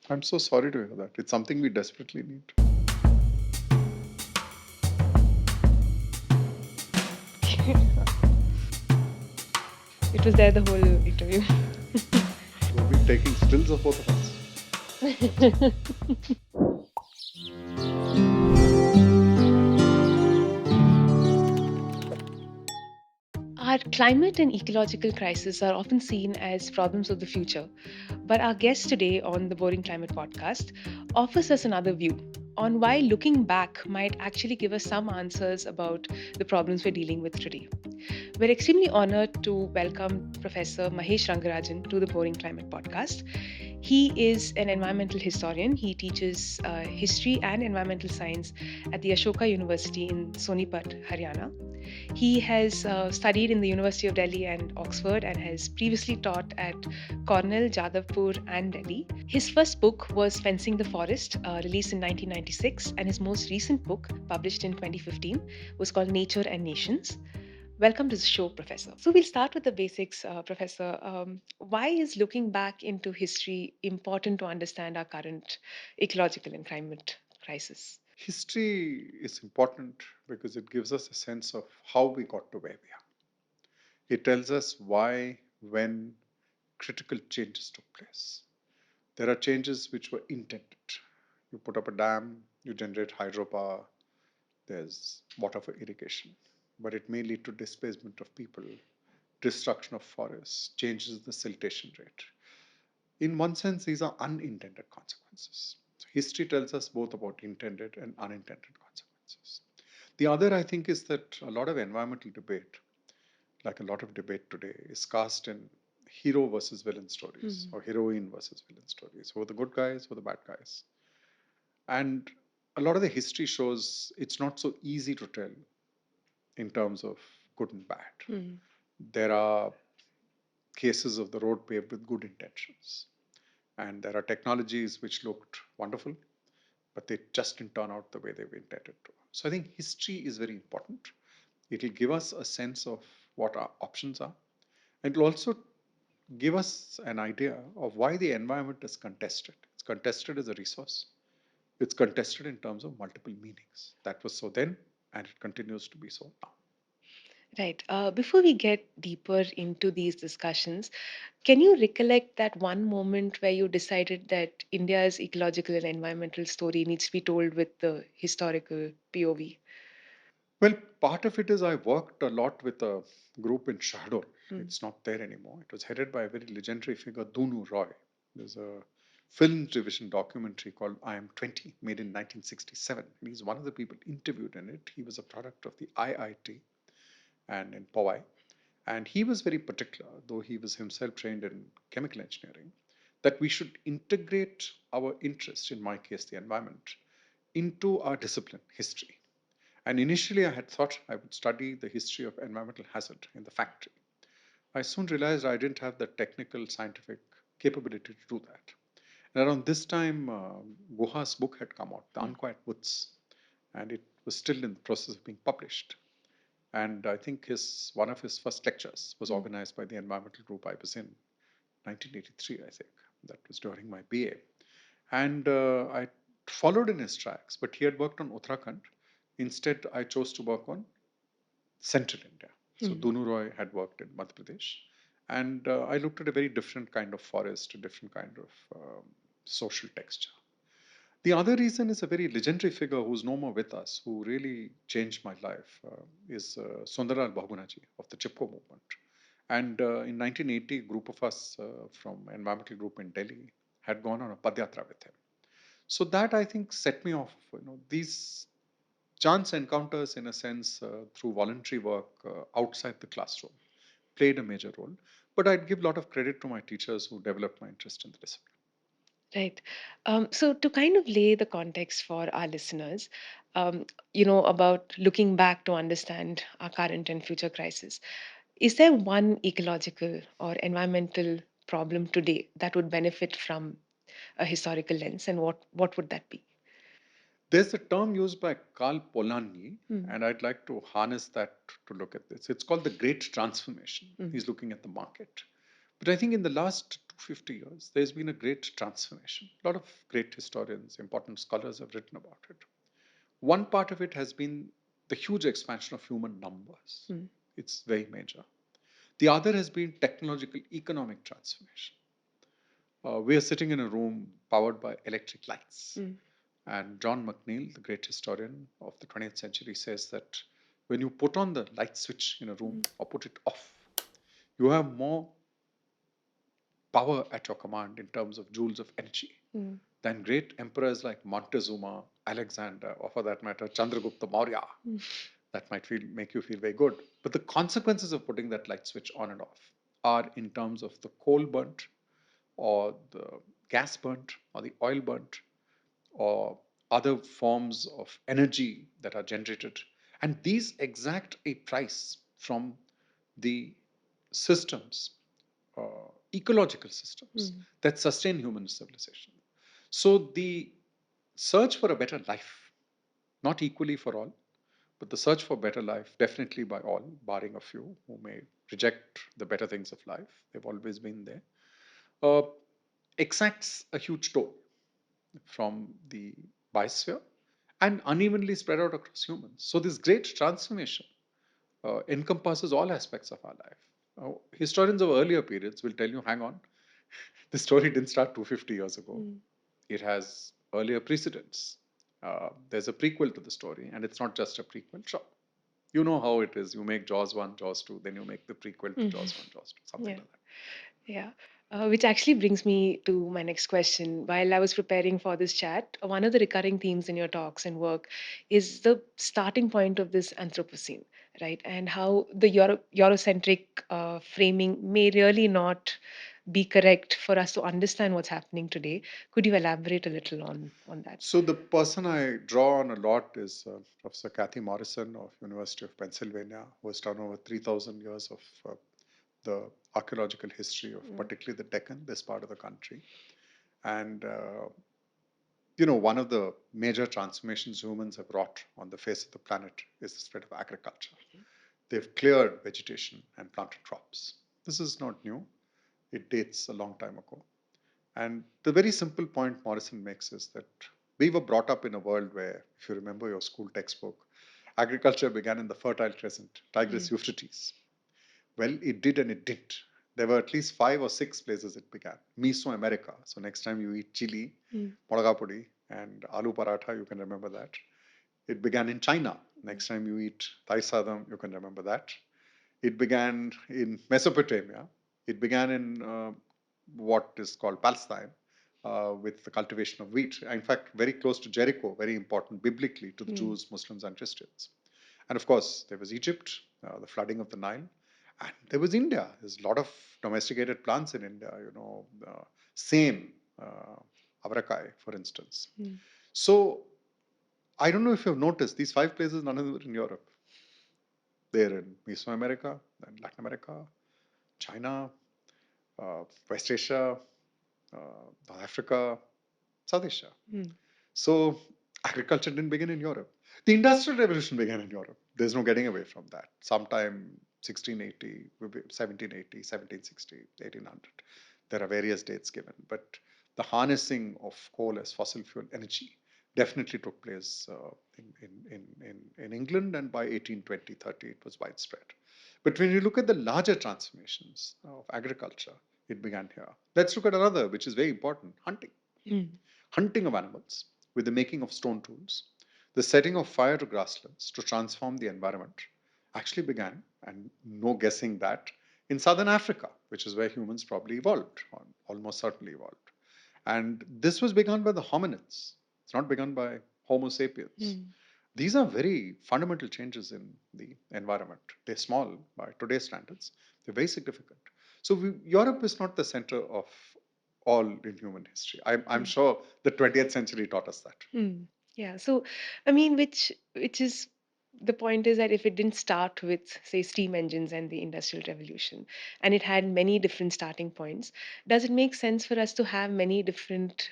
I'm so sorry to hear that. It's something we desperately need. It was there the whole interview. We've been taking stills of both of us. Our climate and ecological crisis are often seen as problems of the future, but our guest today on the Boring Climate podcast offers us another view on why looking back might actually give us some answers about the problems we're dealing with today. We're extremely honored to welcome Professor Mahesh Rangarajan to the Boring Climate podcast. He is an environmental historian. He teaches history and environmental science at the Ashoka University in Sonipat, Haryana. He has studied in the University of Delhi and Oxford and has previously taught at Cornell, Jadavpur, and Delhi. His first book was Fencing the Forest, released in 1996, and his most recent book, published in 2015, was called Nature and Nations. Welcome to the show, Professor. So we'll start with the basics, Professor. Why is looking back into history important to understand our current ecological and climate crisis? History is important because it gives us a sense of how we got to where we are. It tells us why, when critical changes took place. There are changes which were intended. You put up a dam, you generate hydropower, there's water for irrigation, but it may lead to displacement of people, destruction of forests, changes in the siltation rate. In one sense, these are unintended consequences. So history tells us both about intended and unintended consequences. The other, I think, is that a lot of environmental debate, like a lot of debate today, is cast in hero versus villain stories or heroine versus villain stories. Who are the good guys, who are the bad guys? And a lot of the history shows it's not so easy to tell in terms of good and bad. Mm. There are cases of the road paved with good intentions. And there are technologies which looked wonderful, but they just didn't turn out the way they were intended to. So I think history is very important. It will give us a sense of what our options are. And it will also give us an idea of why the environment is contested. It's contested as a resource. It's contested in terms of multiple meanings. That was so then, and it continues to be so now. Right. Before we get deeper into these discussions, can you recollect that one moment where you decided that India's ecological and environmental story needs to be told with the historical POV? Well, part of it is I worked a lot with a group in Shahdol. Mm. It's not there anymore. It was headed by a very legendary figure, Dunu Roy. There's a film division documentary called I Am 20, made in 1967. And he's one of the people interviewed in it. He was a product of the IIT and in Powai. And he was very particular, though he was himself trained in chemical engineering, that we should integrate our interest, in my case, the environment, into our discipline, history. And initially, I had thought I would study the history of environmental hazard in the factory. I soon realized I didn't have the technical, scientific capability to do that. And around this time, Guha's book had come out, The Mm. Unquiet Woods, and it was still in the process of being published. And I think one of his first lectures was Mm. organized by the environmental group I was in, 1983, I think. That was during my BA. And I followed in his tracks, but he had worked on Uttarakhand. Instead, I chose to work on central India. So Mm. Dunu Roy had worked in Madhya Pradesh. And I looked at a very different kind of forest, a different kind of social texture. The other reason is a very legendary figure who's no more with us, who really changed my life, is Sundaral Bahugunaji of the Chipko movement. And in 1980, a group of us from environmental group in Delhi had gone on a padyatra with him. So that I think set me off. These chance encounters, in a sense, through voluntary work outside the classroom, played a major role. But I'd give a lot of credit to my teachers who developed my interest in the discipline. Right. So to kind of lay the context for our listeners, about looking back to understand our current and future crisis, is there one ecological or environmental problem today that would benefit from a historical lens, and what would that be? There's a term used by Karl Polanyi, Mm. and I'd like to harness that to look at this. It's called the Great Transformation. Mm. He's looking at the market. But I think in the last 250 years, there's been a great transformation. A lot of great historians, important scholars have written about it. One part of it has been the huge expansion of human numbers. It's very major. The other has been technological economic transformation. We are sitting in a room powered by electric lights. And John McNeill, the great historian of the 20th century, says that when you put on the light switch in a room or put it off, you have more power at your command in terms of joules of energy than great emperors like Montezuma, Alexander, or for that matter, Chandragupta Maurya. That might make you feel very good. But the consequences of putting that light switch on and off are in terms of the coal burnt, or the gas burnt, or the oil burnt, or other forms of energy that are generated. And these exact a price from the systems, ecological systems that sustain human civilization. So the search for a better life, not equally for all, but the search for better life, definitely by all, barring a few who may reject the better things of life, they've always been there, uh, exacts a huge toll from the biosphere and unevenly spread out across humans. So this great transformation encompasses all aspects of our life. Historians of earlier periods will tell you, hang on, the story didn't start 250 years ago. It has earlier precedents. There's a prequel to the story, and it's not just a prequel. Sure, you know how it is. You make Jaws 1, Jaws 2, then you make the prequel to Jaws 1, Jaws 2, something like that. Yeah. Which actually brings me to my next question. While I was preparing for this chat, one of the recurring themes in your talks and work is the starting point of this Anthropocene, right? And how the Eurocentric framing may really not be correct for us to understand what's happening today. Could you elaborate a little on that? So the person I draw on a lot is Professor Kathy Morrison of University of Pennsylvania, who has done over 3,000 years of the archaeological history of particularly the Deccan, this part of the country. And one of the major transformations humans have wrought on the face of the planet is the spread of agriculture. They've cleared vegetation and planted crops. This is not new. It dates a long time ago. And the very simple point Morrison makes is that we were brought up in a world where, if you remember your school textbook, agriculture began in the Fertile Crescent, Tigris Euphrates. Well, it did and it didn't. There were at least 5 or 6 places it began. Mesoamerica. So next time you eat chili, moragapudi, and aloo paratha, you can remember that. It began in China. Next time you eat thai sadam, you can remember that. It began in Mesopotamia. It began in what is called Palestine with the cultivation of wheat. In fact, very close to Jericho, very important biblically to the Jews, Muslims, and Christians. And of course, there was Egypt, the flooding of the Nile. And there was India. There's a lot of domesticated plants in India, same, avrakai, for instance. So I don't know if you've noticed, these 5 places, none of them are in Europe. They're in Mesoamerica, and Latin America, China, West Asia, North Africa, South Asia. So agriculture didn't begin in Europe. The Industrial Revolution began in Europe. There's no getting away from that. Sometime 1680, 1780, 1760, 1800. There are various dates given. But the harnessing of coal as fossil fuel energy definitely took place in England, and by 1820, 30, it was widespread. But when you look at the larger transformations of agriculture, it began here. Let's look at another, which is very important, hunting. Hunting of animals with the making of stone tools, the setting of fire to grasslands to transform the environment actually began, and no guessing that, in southern Africa, which is where humans probably evolved, or almost certainly evolved. And this was begun by the hominids. It's not begun by Homo sapiens. These are very fundamental changes in the environment. They're small by today's standards. They're very significant. So Europe is not the center of all in human history. I'm sure the 20th century taught us that. Yeah. So, I mean, which is the point is that if it didn't start with, say, steam engines and the Industrial Revolution, and it had many different starting points, does it make sense for us to have many different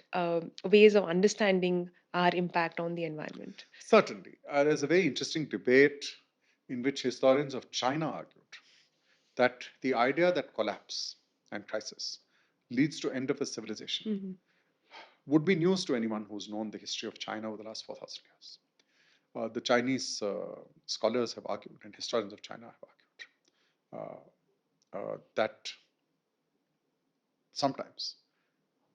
ways of understanding our impact on the environment? Certainly. There's a very interesting debate in which historians of China argued that the idea that collapse and crisis leads to end of a civilization Mhm. would be news to anyone who's known the history of China over the last 4,000 years. The Chinese scholars have argued, and historians of China have argued, that sometimes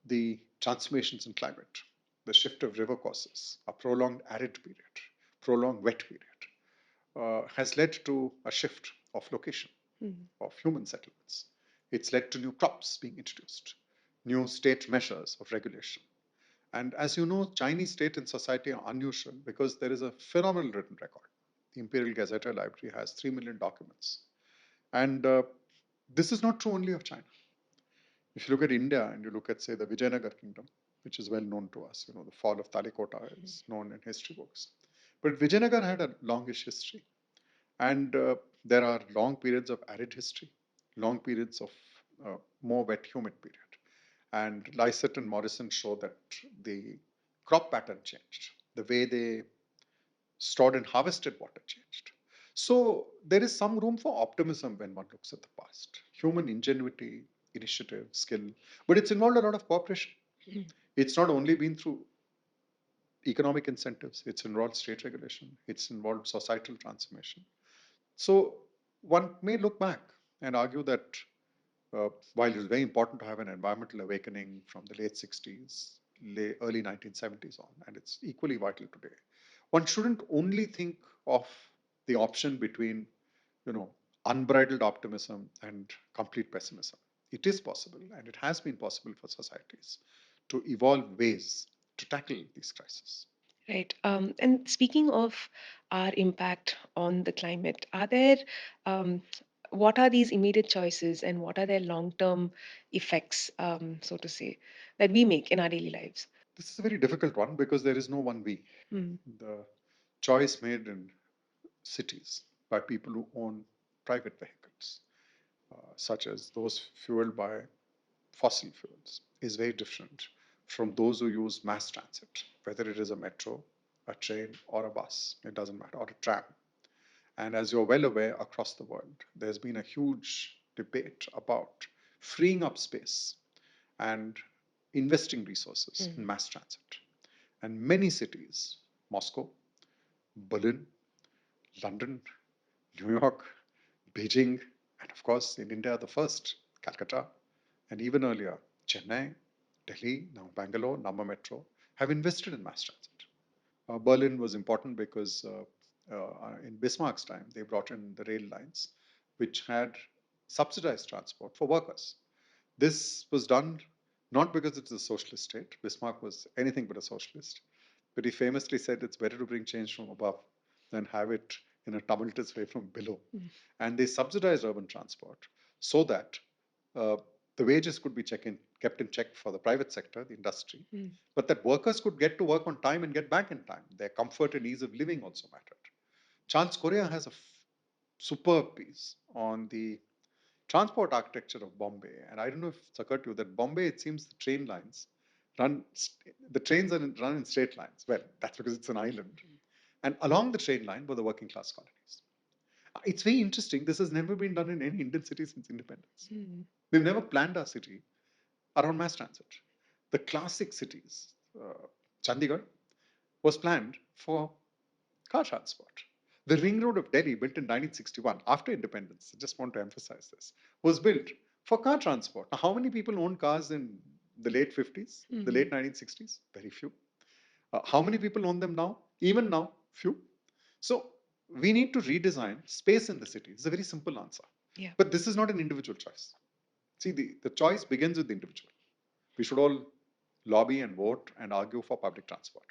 the transformations in climate, the shift of river courses, a prolonged arid period, prolonged wet period, has led to a shift of location Mhm. of human settlements. It's led to new crops being introduced, new state measures of regulation. And as you know, Chinese state and society are unusual because there is a phenomenal written record. The Imperial Gazetteer Library has 3 million documents. And this is not true only of China. If you look at India and you look at, say, the Vijayanagar kingdom, which is well known to us, the fall of Talikota is known in history books. But Vijayanagar had a longish history. And there are long periods of arid history, long periods of more wet, humid period. And Lysett and Morrison show that the crop pattern changed. The way they stored and harvested water changed. So there is some room for optimism when one looks at the past. Human ingenuity, initiative, skill, but it's involved a lot of cooperation. It's not only been through economic incentives, it's involved state regulation, it's involved societal transformation. So one may look back and argue that while it's very important to have an environmental awakening from the late 60s, early 1970s on, and it's equally vital today, one shouldn't only think of the option between, you know, unbridled optimism and complete pessimism. It is possible, and it has been possible for societies to evolve ways to tackle these crises. Right. And speaking of our impact on the climate, um, what are these immediate choices and what are their long-term effects, so to say, that we make in our daily lives? This is a very difficult one because there is no one we. Mm. The choice made in cities by people who own private vehicles, such as those fueled by fossil fuels, is very different from those who use mass transit, whether it is a metro, a train, or a bus, it doesn't matter, or a tram. And as you're well aware, across the world, there's been a huge debate about freeing up space and investing resources in Mm. mass transit. And many cities, Moscow, Berlin, London, New York, Beijing, and of course in India, the first, Calcutta, and even earlier, Chennai, Delhi, now Bangalore, Nama Metro, have invested in mass transit. Berlin was important because in Bismarck's time, they brought in the rail lines, which had subsidized transport for workers. This was done not because it's a socialist state. Bismarck was anything but a socialist. But he famously said it's better to bring change from above than have it in a tumultuous way from below. Mm. And they subsidized urban transport so that uh, the wages could be kept in check for the private sector, the industry, Mm. but that workers could get to work on time and get back in time. Their comfort and ease of living also mattered. Charles Correa has a superb piece on the transport architecture of Bombay. And I don't know if it's occurred to you that Bombay, it seems the train lines run, the trains run in straight lines. Well, that's because it's an island. And along the train line were the working class colonies. It's very interesting. This has never been done in any Indian city since independence. Mm. We've never planned our city around mass transit. The classic cities, Chandigarh, was planned for car transport. The Ring Road of Delhi, built in 1961 after independence, I just want to emphasize this, was built for car transport. Now, how many people owned cars in the late 50s, the Mm. late 1960s? Very few. How many people own them now? Even now, few. So we need to redesign space in the city. It's a very simple answer. Yeah. But this is not an individual choice. See, the choice begins with the individual. We should all lobby and vote and argue for public transport.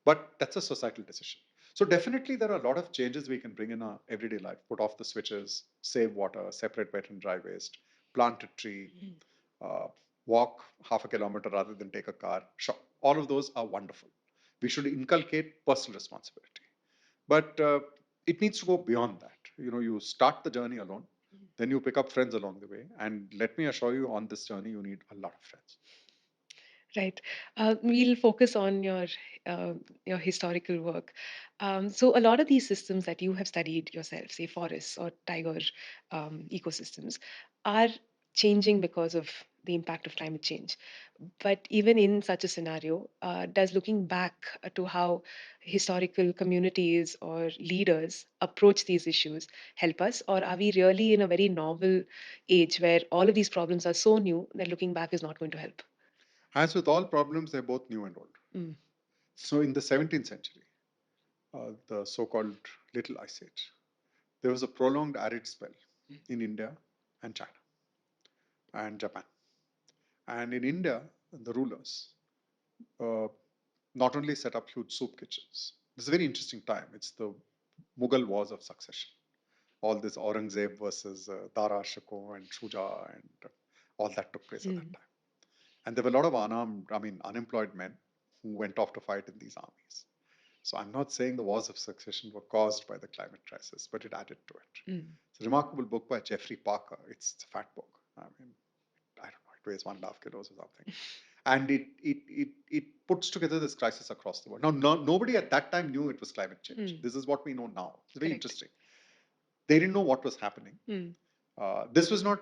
But that's a societal decision. So definitely there are a lot of changes we can bring in our everyday life. Put off the switches, save water, separate wet and dry waste, plant a tree, Mm. uh, walk half a kilometer rather than take a car. Sure, all of those are wonderful. We should inculcate personal responsibility. But it needs to go beyond that. You start the journey alone, then you pick up friends along the way. And let me assure you, on this journey, you need a lot of friends. Right. We'll focus on uh, your historical work. So a lot of these systems that you have studied yourself, say forests or tiger ecosystems, are changing because of the impact of climate change. But even in such a scenario, does looking back to how historical communities or leaders approach these issues help us? Or are we really in a very novel age where all of these problems are so new that looking back is not going to help? As with all problems, they're both new and old. Mm. So in the 17th century, the so-called Little Ice Age, there was a prolonged arid spell in India and China and Japan. And in India, the rulers uh, not only set up huge soup kitchens. This is a very interesting time. It's the Mughal Wars of Succession. All this Aurangzeb versus Dara Shikoh and Shuja and all that took place at that Mm. time. And there were a lot of unemployed men who went off to fight in these armies. So I'm not saying the wars of succession were caused by the climate crisis, but it added to it. Mm. It's a remarkable book by Jeffrey Parker. It's a fat book. I don't know, it weighs 1.5 kilos or something. And it puts together this crisis across the world. Now, nobody at that time knew it was climate change. Mm. This is what we know now. It's very Correct. interesting. They didn't know what was happening. Mm. This was not,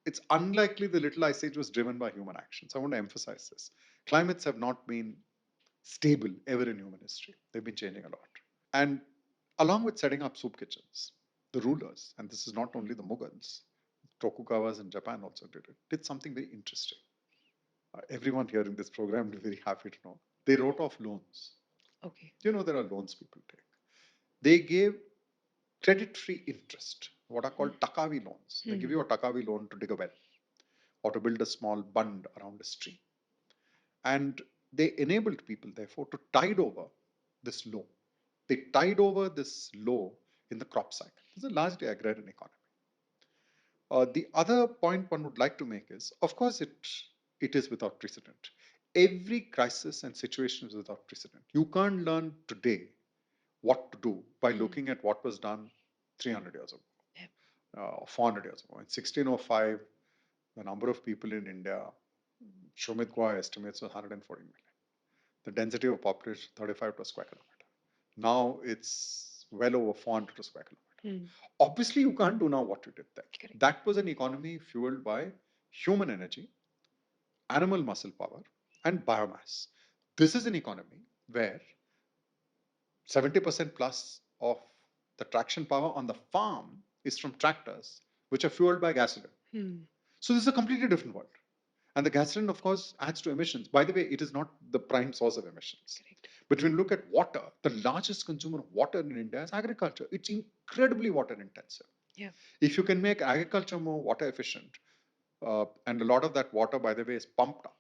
it's unlikely the Little Ice Age was driven by human actions. I want to emphasize this. Climates have not been stable ever in human history. They've been changing a lot. And along with setting up soup kitchens, the rulers, and this is not only the Mughals, Tokugawas in Japan also did something very interesting. Everyone here in this program will be very happy to know. They wrote off loans. Okay. You know, there are loans people take. They gave credit-free interest, what are called takavi loans. They give you a takavi loan to dig a well or to build a small bund around a stream. And they enabled people, therefore, to tide over this low. They tide over this low in the crop cycle. This is a largely agrarian economy. The other point one would like to make is, of course, it is without precedent. Every crisis and situation is without precedent. You can't learn today what to do by looking at what was done 300 years ago, or 400 years ago. In 1605, the number of people in India, Shumit Gua estimates was 140 million. The density of population 35 per square kilometer. Now it's well over 400 per square kilometer. Mm. Obviously, you can't do now what you did then. Correct. That was an economy fueled by human energy, animal muscle power, and biomass. This is an economy where 70% plus of the traction power on the farm is from tractors, which are fueled by gasoline. Mm. So this is a completely different world. And the gasoline, of course, adds to emissions. By the way, it is not the prime source of emissions. Correct. But when you look at water, the largest consumer of water in India is agriculture. It's incredibly water intensive. Yeah. If you can make agriculture more water efficient, and a lot of that water, by the way, is pumped up,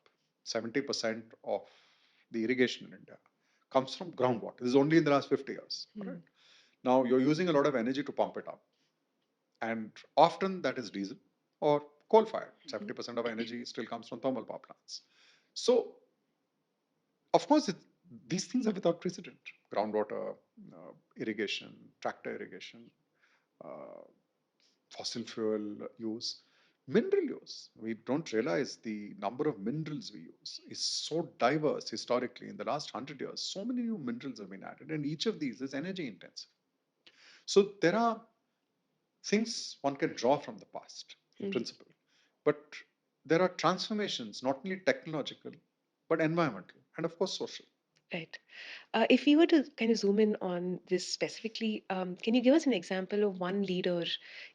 70% of the irrigation in India comes from groundwater. This is only in the last 50 years. Mm. Right? Now, you're using a lot of energy to pump it up. And often that is diesel or coal fired. 70% of energy still comes from thermal power plants. So, of course, these things are without precedent. Groundwater, irrigation, tractor irrigation, uh, fossil fuel use, mineral use. We don't realize the number of minerals we use is so diverse historically. In the last 100 years, so many new minerals have been added, and each of these is energy intensive. So there are things one can draw from the past in principle, but there are transformations, not only technological, but environmental, and of course social. Right. If we were to kind of zoom in on this specifically, can you give us an example of one leader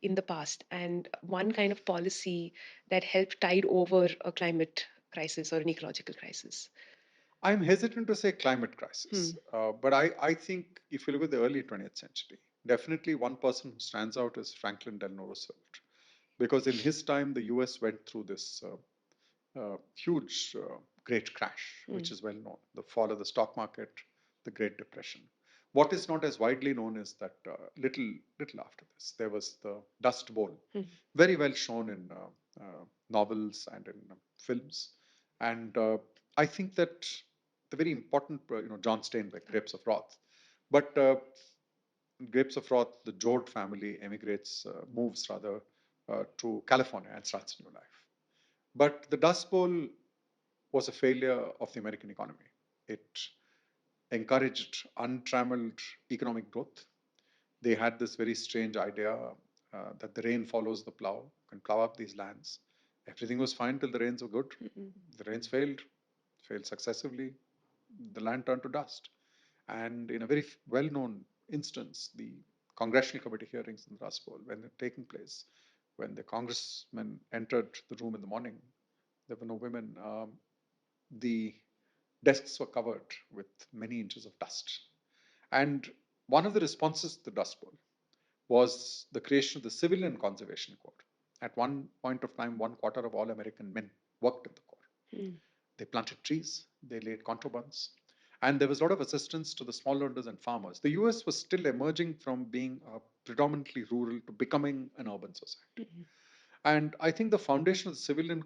in the past and one kind of policy that helped tide over a climate crisis or an ecological crisis? I'm hesitant to say climate Hmm. crisis, but I think if you look at the early 20th century, definitely one person who stands out is Franklin Delano Roosevelt, because in his time the US went through this huge great crash, Hmm. which is well known, the fall of the stock market, the Great Depression. What is not as widely known is that little after this, there was the Dust Bowl, Hmm. very well shown in novels and in films. And I think that the very important, John Steinbeck, Grapes of Wrath. But Grapes of Wrath, the Jord family moves rather to California and starts a new life. But the Dust Bowl was a failure of the American economy. It encouraged untrammeled economic growth. They had this very strange idea that the rain follows the plow, can plow up these lands, Everything was fine till the rains were good. Mm. The rains failed successively. The land turned to dust. And in a very well known instance, the congressional committee hearings in the Rust Bowl, when they're taking place, when the congressmen entered the room in the morning, there were no women. The desks were covered with many inches of dust. And one of the responses to the Dust Bowl was the creation of the Civilian Conservation Corps. At one point of time, 1/4 of all American men worked in the Corps. Mm. They planted trees, they laid contour bunds, and there was a lot of assistance to the smallholders and farmers. The US was still emerging from being predominantly rural to becoming an urban society. Mm. And I think the foundation of the Civilian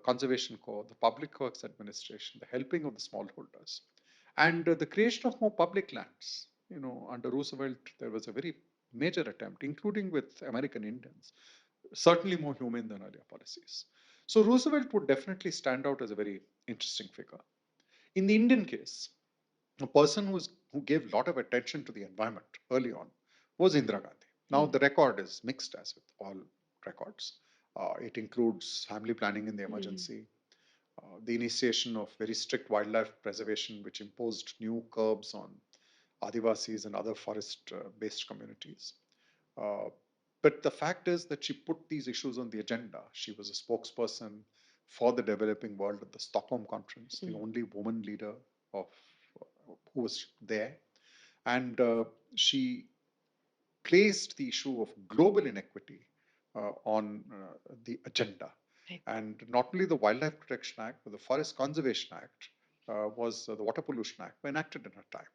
Conservation Corps, the Public Works Administration, the helping of the smallholders, and the creation of more public lands. Under Roosevelt, there was a very major attempt, including with American Indians, certainly more humane than earlier policies. So Roosevelt would definitely stand out as a very interesting figure. In the Indian case, a person who gave a lot of attention to the environment early on was Indira Gandhi. Now, the record is mixed, as with all records. It includes family planning in the emergency, the initiation of very strict wildlife preservation, which imposed new curbs on Adivasis and other forest based communities. Uh, but the fact is that she put these issues on the agenda. She was a spokesperson for the developing world at the Stockholm Conference, the only woman leader of who was there, and she placed the issue of global inequity on the agenda. Right. And not only the Wildlife Protection Act, but the Forest Conservation Act was the Water Pollution Act were enacted in her time.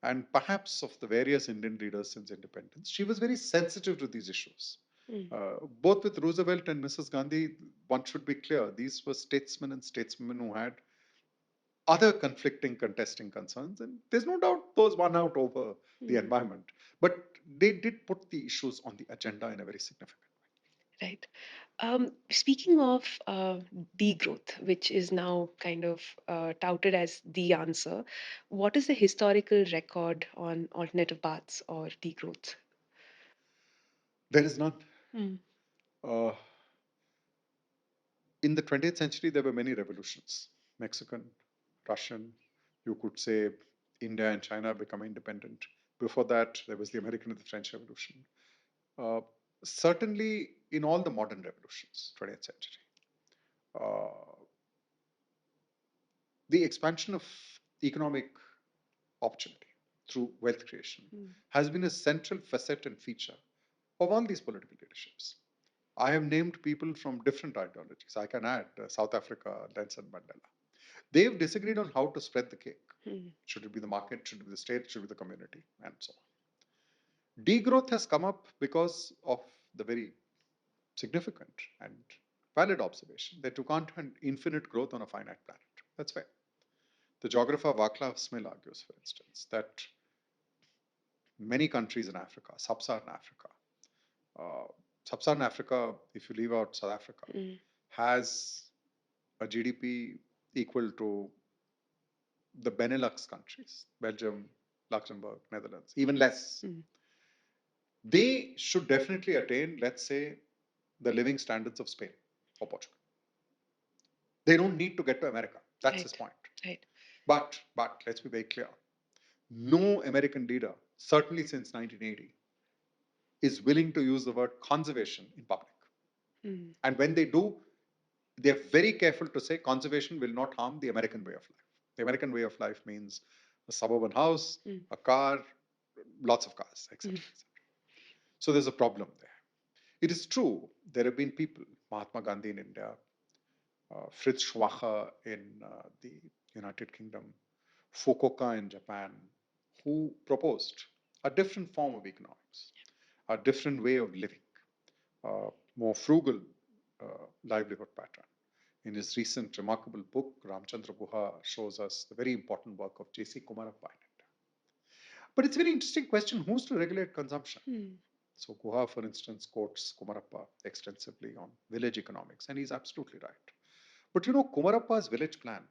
And perhaps of the various Indian leaders since independence, she was very sensitive to these issues. Mm. Both with Roosevelt and Mrs. Gandhi, one should be clear, these were statesmen and stateswomen who had other conflicting, contesting concerns, and there's no doubt those won out over the environment. But they did put the issues on the agenda in a very significant way. Right. Speaking of degrowth, which is now kind of touted as the answer, what is the historical record on alternative paths or degrowth? way. There is none. Mm. Uh, in the 20th century, there were many revolutions: Mexican, Russian, you could say India and China become independent. Before that, there was the American and the French Revolution. Uh, Certainly, in all the modern revolutions, 20th century, uh, the expansion of economic opportunity through wealth creation has been a central facet and feature of all these political leaderships. I have named people from different ideologies. I can add South Africa, Nelson Mandela. They've disagreed on how to spread the cake. Mm. Should it be the market? Should it be the state? Should it be the community? And so on. Degrowth has come up because of the very significant and valid observation that you can't have infinite growth on a finite planet. That's fair. The geographer Václav Smil argues, for instance, that many countries in Africa, uh, sub-Saharan Africa, if you leave out South Africa, has a GDP equal to the Benelux countries, Belgium, Luxembourg, Netherlands, even less. They should definitely attain, let's say, the living standards of Spain or Portugal. They don't need to get to America. That's his point. Right. But let's be very clear. No American leader, certainly since 1980, is willing to use the word conservation in public. And when they do, they're very careful to say conservation will not harm the American way of life. The American way of life means a suburban house, a car, lots of cars, etc. So there's a problem there. It is true, there have been people, Mahatma Gandhi in India, Fritz Schwacher in the United Kingdom, Fukuoka in Japan, who proposed a different form of economics, a different way of living, a more frugal livelihood pattern. In his recent remarkable book, Ramchandra Guha shows us the very important work of J.C. Kumarappa in India. But it's a very interesting question, who's to regulate consumption? So Guha, for instance, quotes Kumarappa extensively on village economics, and he's absolutely right. But Kumarappa's village plan,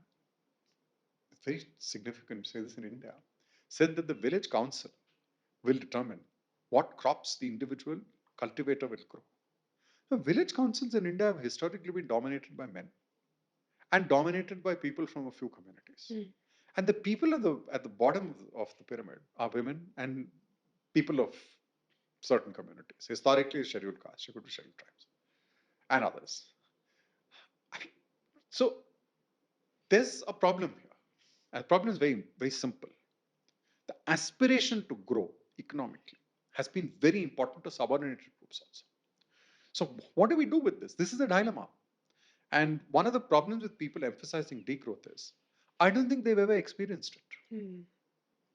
it's very significant to say this in India, said that the village council will determine what crops the individual cultivator will grow. Village councils in India have historically been dominated by men and dominated by people from a few communities. Mm. And the people at the bottom of the pyramid are women and people of certain communities, historically scheduled castes, it could be scheduled tribes, and others. I mean, so there's a problem here. And the problem is very, very simple. The aspiration to grow economically has been very important to subordinated groups also. So, what do we do with this? This is a dilemma. And one of the problems with people emphasizing degrowth is I don't think they've ever experienced it. Mm.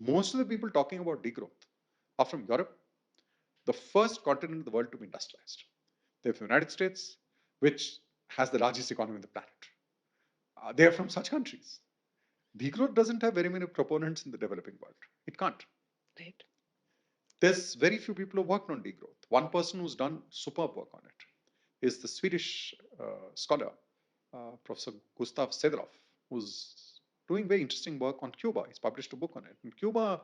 Most of the people talking about degrowth are from Europe, the first continent in the world to be industrialized. They're from the United States, which has the largest economy on the planet. They are from such countries. Degrowth doesn't have very many proponents in the developing world. It can't. Right. There's very few people who worked on degrowth. One person who's done superb work on it is the Swedish scholar, Professor Gustav Sederoff, who's doing very interesting work on Cuba. He's published a book on it. In Cuba,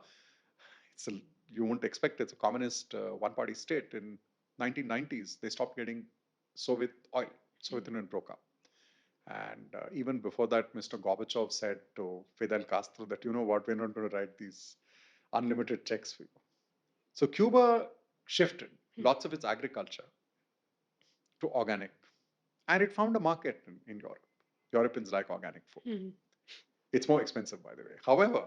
it's a, you won't expect it's a communist one-party state. In 1990s, they stopped getting Soviet oil. Soviet Union broke up. And even before that, Mr. Gorbachev said to Fidel Castro that, you know what, we're not going to write these unlimited checks for you. So Cuba shifted lots of its agriculture to organic, and it found a market in Europe. Europeans like organic food. Mm. It's more expensive, by the way. However,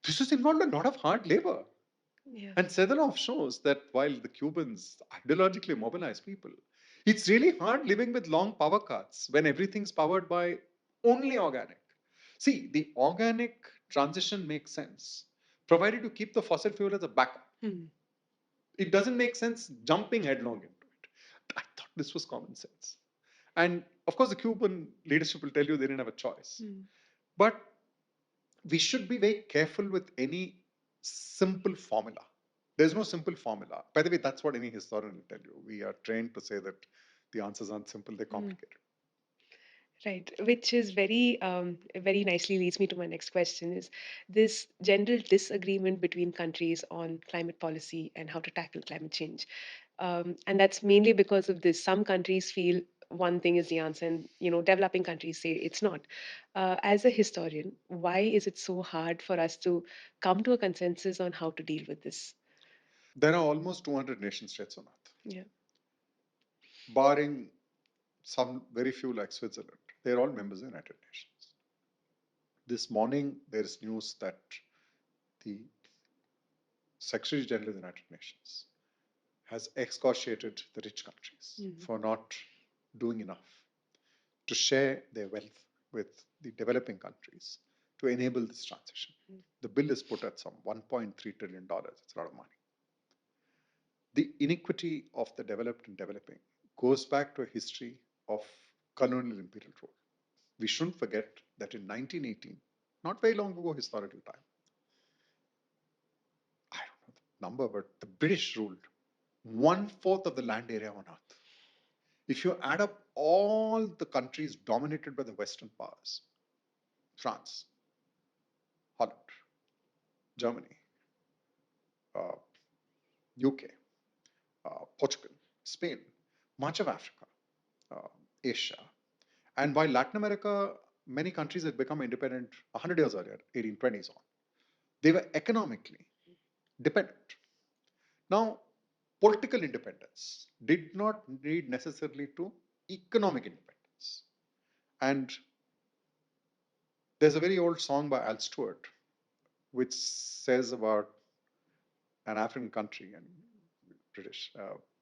this has involved a lot of hard labor. Yeah. And Sedanoff shows that while the Cubans ideologically mobilize people, it's really hard living with long power cuts when everything's powered by only organic. See, the organic transition makes sense, provided you keep the fossil fuel as a backup. Mm. It doesn't make sense jumping headlong into it. I thought this was common sense. And of course, the Cuban leadership will tell you they didn't have a choice. Mm. But we should be very careful with any simple formula. There's no simple formula. By the way, that's what any historian will tell you. We are trained to say that the answers aren't simple, they're Mm. complicated. Right, which is very nicely leads me to my next question is this general disagreement between countries on climate policy and how to tackle climate change. And that's mainly because of this. Some countries feel one thing is the answer, and developing countries say it's not. As a historian, why is it so hard for us to come to a consensus on how to deal with this? There are almost 200 nation states on Earth, Yeah. barring some very few like Switzerland. They're all members of the United Nations. This morning, there is news that the Secretary General of the United Nations has excoriated the rich countries Mhm. for not doing enough to share their wealth with the developing countries to enable this transition. The bill is put at some $1.3 trillion. It's a lot of money. The iniquity of the developed and developing goes back to a history of colonial imperial rule. We shouldn't forget that in 1918, not very long ago historical time, I don't know the number, but the British ruled one-fourth of the land area on Earth. If you add up all the countries dominated by the Western powers, France, Holland, Germany, uh, UK, Portugal, Spain, much of Africa, uh, Asia, and while Latin America, many countries had become independent 100 years earlier, 1820s on, they were economically dependent. Now, political independence did not lead necessarily to economic independence. And there's a very old song by Al Stewart which says about an African country and British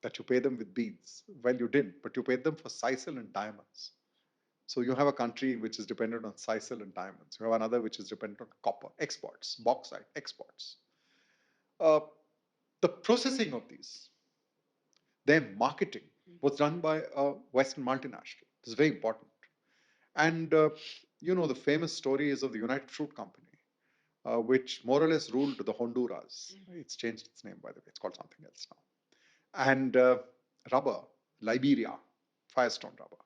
that you pay them with beads. Well, you didn't, but you paid them for sisal and diamonds. So you have a country which is dependent on sisal and diamonds. You have another which is dependent on copper exports, bauxite exports. Uh, the processing of these, their marketing was done by a Western multinational. This is very important. And the famous story is of the United Fruit Company, which more or less ruled the Honduras. It's changed its name, by the way. It's called something else now. And rubber, Liberia, Firestone rubber.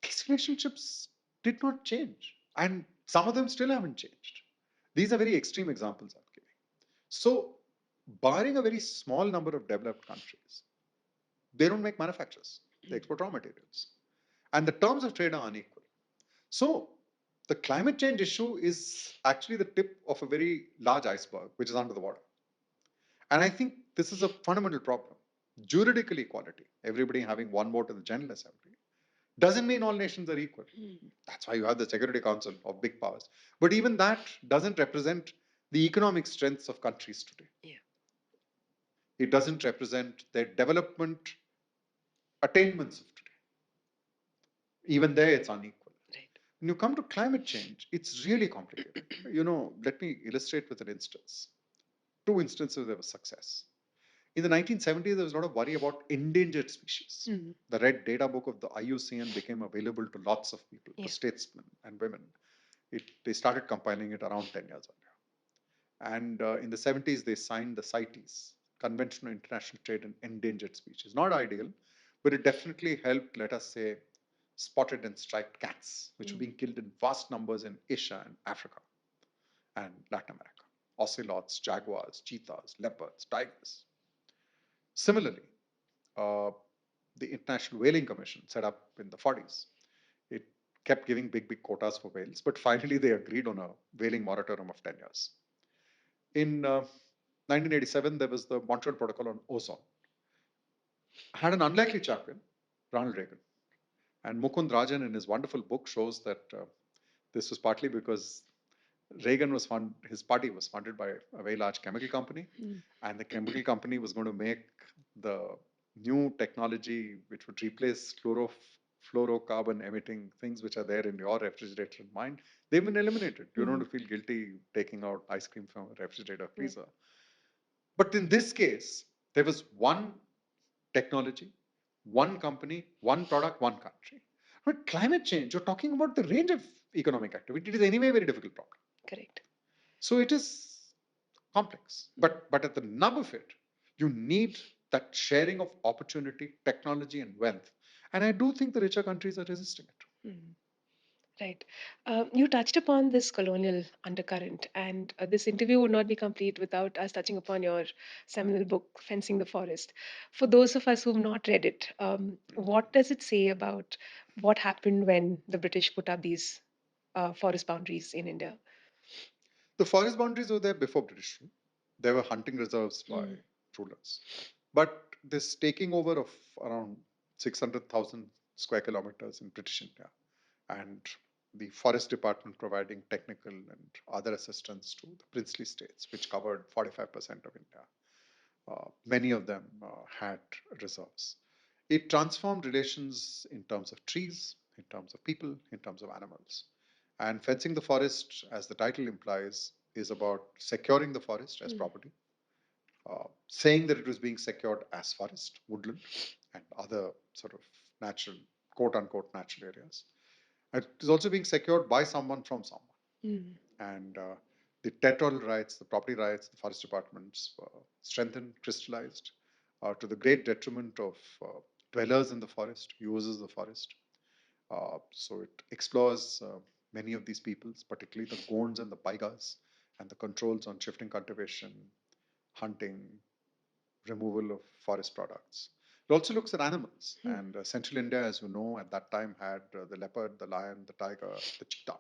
These relationships did not change. And some of them still haven't changed. These are very extreme examples I'm giving. So, barring a very small number of developed countries, They don't make manufacturers, they export raw materials. And the terms of trade are unequal. So the climate change issue is actually the tip of a very large iceberg, which is under the water. And I think this is a fundamental problem. Juridical equality, everybody having one vote in the General Assembly, doesn't mean all nations are equal. That's why you have the Security Council of big powers. But even that doesn't represent the economic strengths of countries today. Yeah. It doesn't represent their development attainments of today. Even there, it's unequal. Right. When you come to climate change, it's really complicated. Let me illustrate with an instance. Two instances of success. In the 1970s, there was a lot of worry about endangered species. The Red Data Book of the IUCN became available to lots of people, to statesmen and women. They started compiling it around 10 years earlier. And in the 70s, they signed the CITES, Convention on International Trade in Endangered Species. Not ideal, but it definitely helped, let us say, spotted and striped cats, which were being killed in vast numbers in Asia and Africa and Latin America. Ocelots, jaguars, cheetahs, leopards, tigers. Similarly, uh, the International Whaling Commission, set up in the 40s, it kept giving big quotas for whales, but finally they agreed on a whaling moratorium of 10 years. In 1987, there was the Montreal Protocol on ozone. Had an unlikely champion, Ronald Reagan. And Mukund Rajan, in his wonderful book, shows that this was partly because his party was funded by a very large chemical company, and the chemical company was going to make the new technology which would replace fluorocarbon emitting things which are there in your refrigerator and mine. They've been eliminated. You don't feel guilty taking out ice cream from a refrigerator freezer. But in this case, there was one technology, one company, one product, one country. But climate change, you're talking about the range of economic activity. It is anyway a very difficult problem. Correct. So it is complex. But at the nub of it, you need that sharing of opportunity, technology, and wealth. And I do think the richer countries are resisting it. Right. You touched upon this colonial undercurrent, and this interview would not be complete without us touching upon your seminal book, Fencing the Forest. For those of us who've not read it, what does it say about what happened when the British put up these forest boundaries in India? The forest boundaries were there before British rule. There were hunting reserves by rulers. But this taking over of around 600,000 square kilometers in British India and the forest department providing technical and other assistance to the princely states, which covered 45% of India. Many of them had reserves. It transformed relations in terms of trees, in terms of people, in terms of animals. And fencing the forest, as the title implies, is about securing the forest as property, saying that it was being secured as forest, woodland, and other sort of natural, quote unquote, natural areas. It is also being secured by someone from someone. And the territorial rights, the property rights, the forest departments were strengthened, crystallized, to the great detriment of dwellers in the forest, users of the forest. So it explores many of these peoples, particularly the Gonds and the Paigas, and the controls on shifting cultivation, hunting, removal of forest products. It also looks at animals. And central India, as you know, at that time had the leopard, the lion, the tiger, the cheetah,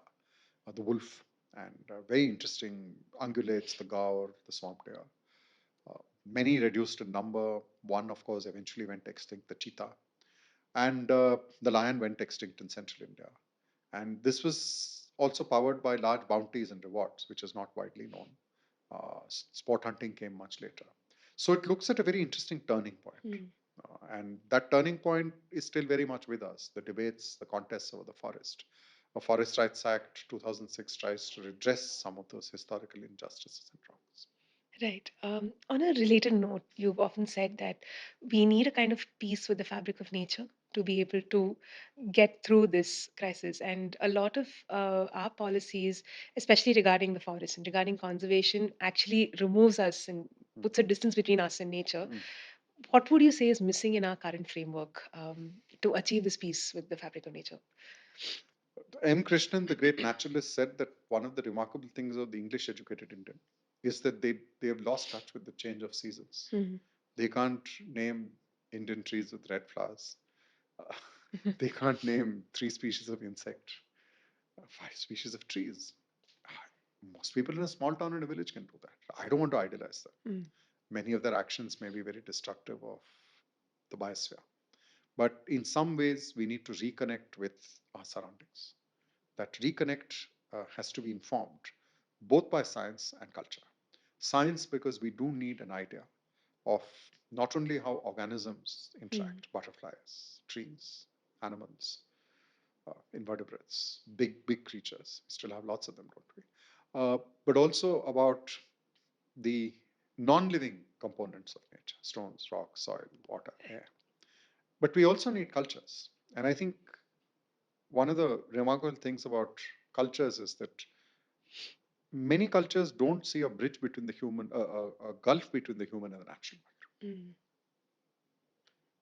the wolf, and very interesting ungulates, the gaur, the swamp deer. Many reduced in number. One, of course, eventually went extinct, the cheetah. And the lion went extinct in central India. And this was also powered by large bounties and rewards, which is not widely known. Sport hunting came much later. So it looks at a very interesting turning point. And that turning point is still very much with us, the debates, the contests over the forest. A Forest Rights Act 2006 tries to redress some of those historical injustices and wrongs. Right. On a related note, you've often said that we need a kind of peace with the fabric of nature to be able to get through this crisis. And a lot of our policies, especially regarding the forest and regarding conservation, actually removes us and puts a distance between us and nature. What would you say is missing in our current framework to achieve this peace with the fabric of nature? M. Krishnan, the great naturalist, said that one of the remarkable things of the English educated Indian is that they have lost touch with the change of seasons. They can't name Indian trees with red flowers. Uh, they can't name 3 species of insect, 5 species of trees. Most people in a small town and a village can do that. I don't want to idealize them. Many of their actions may be very destructive of the biosphere. But in some ways, we need to reconnect with our surroundings. That reconnect has to be informed both by science and culture. Science, because we do need an idea of not only how organisms interact, butterflies, trees, animals, invertebrates, big creatures. We still have lots of them, don't we? But also about the non-living components of nature: stones, rocks, soil, water, air. But we also need cultures. And I think one of the remarkable things about cultures is that many cultures don't see a bridge between the human, a gulf between the human and the natural world.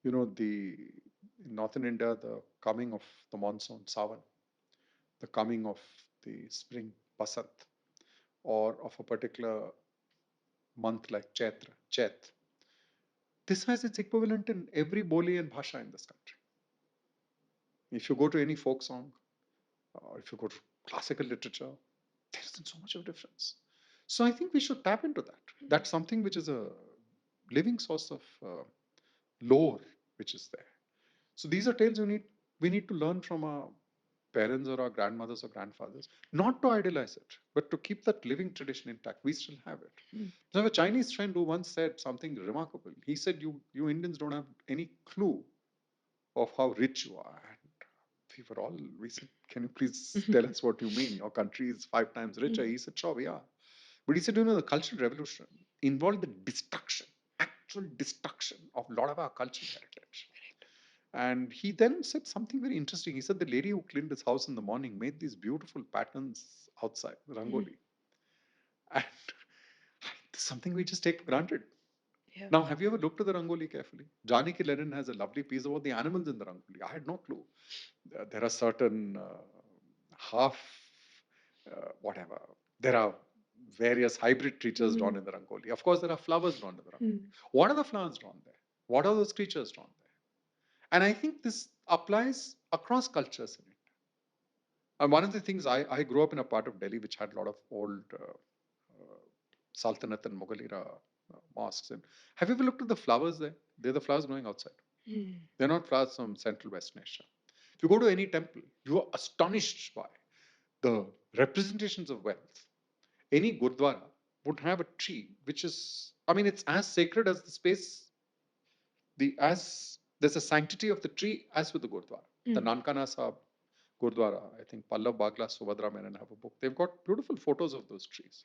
You know, in northern India, the coming of the monsoon, Sawan, the coming of the spring, Basant, or of a particular month like Chaitra, Chet, this has its equivalent in every Boli and Bhasha in this country. If you go to any folk song, or if you go to classical literature, there isn't so much of a difference. So I think we should tap into that. That's something which is a living source of lore which is there. So these are tales we need to learn from our parents or our grandmothers or grandfathers, not to idolize it, but to keep that living tradition intact. We still have it. So I have a Chinese friend who once said something remarkable. He said, "You Indians don't have any clue of how rich you are." We said, "Can you please tell us what you mean? Your country is 5 times richer." He said, "Sure, we are." But he said, the Cultural Revolution involved the destruction, actual destruction of a lot of our cultural heritage. And he then said something very interesting. He said the lady who cleaned his house in the morning made these beautiful patterns outside, Rangoli. And this is something we just take for granted. Yeah. Now, have you ever looked at the Rangoli carefully? Janaki Lennon has a lovely piece about the animals in the Rangoli. I had no clue. There are certain half, whatever, there are various hybrid creatures drawn in the Rangoli. Of course, there are flowers drawn in the Rangoli. What are the flowers drawn there? What are those creatures drawn there? And I think this applies across cultures in India. And one of the things, I grew up in a part of Delhi which had a lot of old Sultanate and Mughal era mosques. And have you ever looked at the flowers there? They're the flowers growing outside. They're not flowers from Central Western Asia. If you go to any temple, you are astonished by the representations of wealth. Any Gurdwara would have a tree which is, I mean, it's as sacred as the space, as there's a sanctity of the tree as with the Gurdwara. The Nankana Sahib Gurdwara, I think Pallav Bagla, Subhadra Menon have a book. They've got beautiful photos of those trees.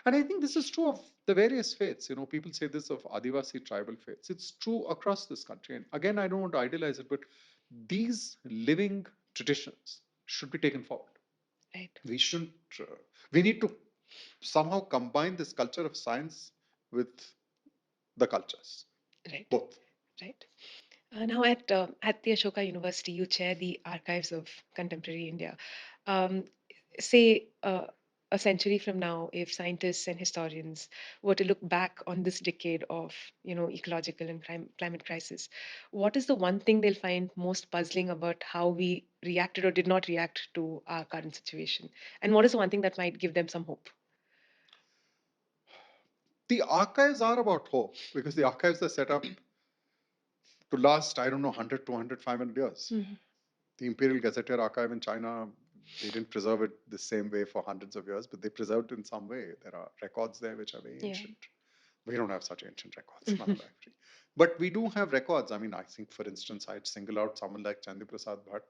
And I think this is true of the various faiths. You know, people say this of Adivasi tribal faiths. It's true across this country. And again, I don't want to idealize it, but these living traditions should be taken forward. Right. We shouldn't, we need to somehow combine this culture of science with the cultures. Right. Both. Right. Now, at the Ashoka University, you chair the archives of contemporary India. Um, say a century from now, if scientists and historians were to look back on this decade of ecological and climate crisis, what is the one thing they'll find most puzzling about how we reacted or did not react to our current situation? And what is the one thing that might give them some hope? The archives are about hope because the archives are set up to last, I don't know, 100, 200, 500 years. The Imperial Gazetteer archive in China, they didn't preserve it the same way for hundreds of years, but they preserved it in some way. There are records there which are very ancient. We don't have such ancient records in our library. But we do have records. I mean, I think, for instance, I'd single out someone like Chandra Prasad Bhatt,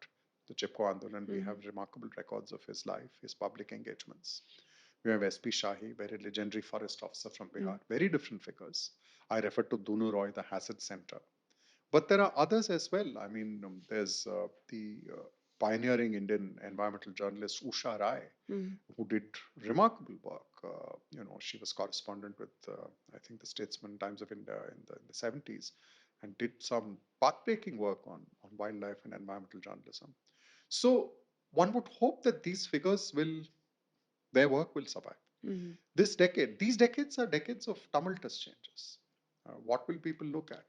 the Chipko Andolan. We have remarkable records of his life, his public engagements. We have S.P. Shahi, very legendary forest officer from Bihar. Very different figures. I refer to Dunu Roy, the Hassett Center. But there are others as well. I mean, there's the pioneering Indian environmental journalist Usha Rai, who did remarkable work. She was correspondent with, I think, the Statesman Times of India in the 70s and did some pathbreaking work on wildlife and environmental journalism. So one would hope that their work will survive. These decades are decades of tumultuous changes. What will people look at?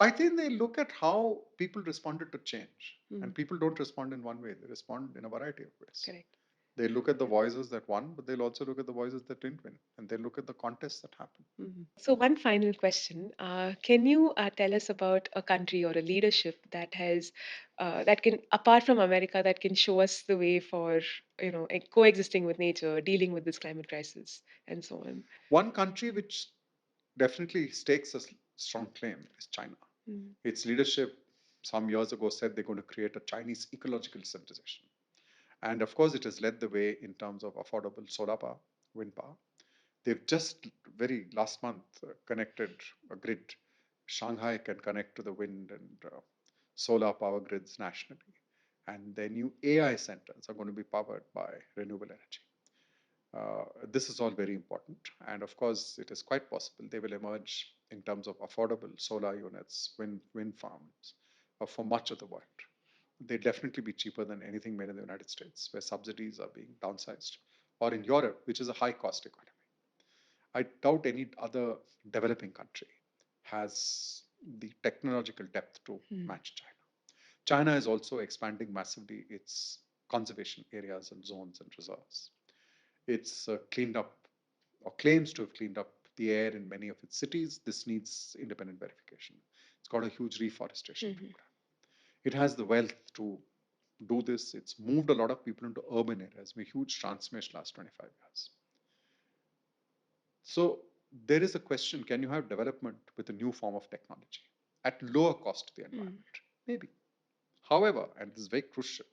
I think they look at how people responded to change. And Mm. people don't respond in one way, they respond in a variety of ways. Correct. They look at the voices that won, but they'll also look at the voices that didn't win. And they look at the contests that happened. Mhm. So, one final question. Can you tell us about a country or a leadership that has, that can, apart from America, that can show us the way for, coexisting with nature, dealing with this climate crisis, and so on? One country which definitely stakes a strong claim is China. Mm. Its leadership some years ago said they're going to create a Chinese ecological civilization. And of course, it has led the way in terms of affordable solar power, wind power. They've just very last month connected a grid. Shanghai can connect to the wind and solar power grids nationally. And their new AI centers are going to be powered by renewable energy. This is all very important. And of course, it is quite possible they will emerge in terms of affordable solar units, wind farms for much of the world. They'd definitely be cheaper than anything made in the United States, where subsidies are being downsized, or in Europe, which is a high cost economy. I doubt any other developing country has the technological depth to match China. China is also expanding massively its conservation areas and zones and reserves. It's cleaned up or claims to have cleaned up the air in many of its cities. This needs independent verification. It's got a huge reforestation program. It has the wealth to do this. It's moved a lot of people into urban areas, a huge transformation last 25 years. So there is a question, can you have development with a new form of technology at lower cost to the environment? Maybe. However, and this is very crucial,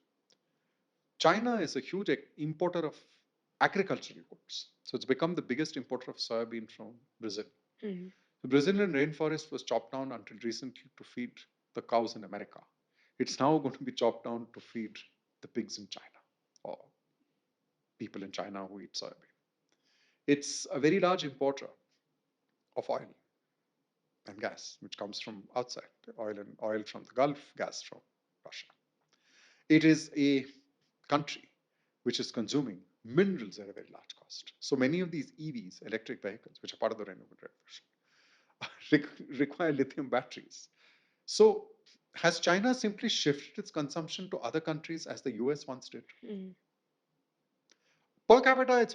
China is a huge importer of agricultural goods. So it's become the biggest importer of soybean from Brazil. Mm. The Brazilian rainforest was chopped down until recently to feed the cows in America. It's now going to be chopped down to feed the pigs in China or people in China who eat soybean. It's a very large importer of oil and gas, which comes from outside, oil from the Gulf, gas from Russia. It is a country which is consuming minerals at a very large cost. So many of these EVs, electric vehicles, which are part of the renewable revolution, require lithium batteries. So has China simply shifted its consumption to other countries as the US once did? Mm. Per capita, it's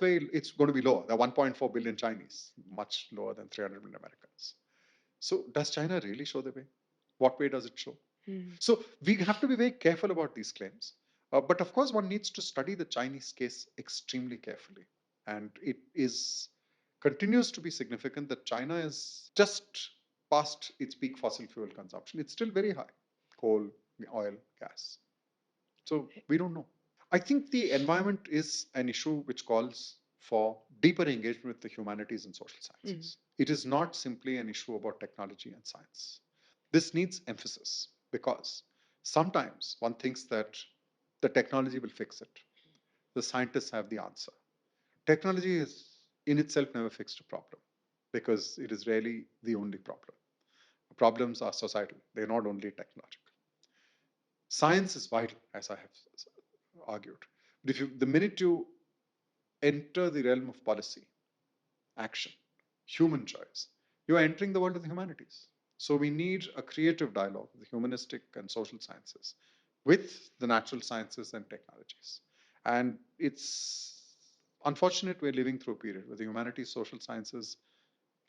going to be lower. There are 1.4 billion Chinese, much lower than 300 million Americans. So does China really show the way? What way does it show? Mm. So we have to be very careful about these claims. But of course, one needs to study the Chinese case extremely carefully. And it is continues to be significant that China is just past its peak fossil fuel consumption. It's still very high, coal, oil, gas. So we don't know. I think the environment is an issue which calls for deeper engagement with the humanities and social sciences. It is not simply an issue about technology and science. This needs emphasis because sometimes one thinks that the technology will fix it. The scientists have the answer. Technology is in itself never fixed a problem because it is rarely the only problem. Problems are societal, they're not only technological. Science is vital, as I have argued. But the minute you enter the realm of policy, action, human choice, you are entering the world of the humanities. So we need a creative dialogue with the humanistic and social sciences, with the natural sciences and technologies. And it's unfortunate we're living through a period where the humanities, social sciences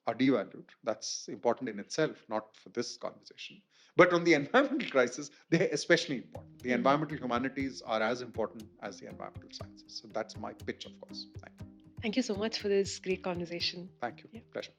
are devalued. That's important in itself, not for this conversation. But on the environmental crisis, they're especially important. The environmental humanities are as important as the environmental sciences. So that's my pitch, of course. Thank you. Thank you so much for this great conversation. Thank you. Yeah. Pleasure.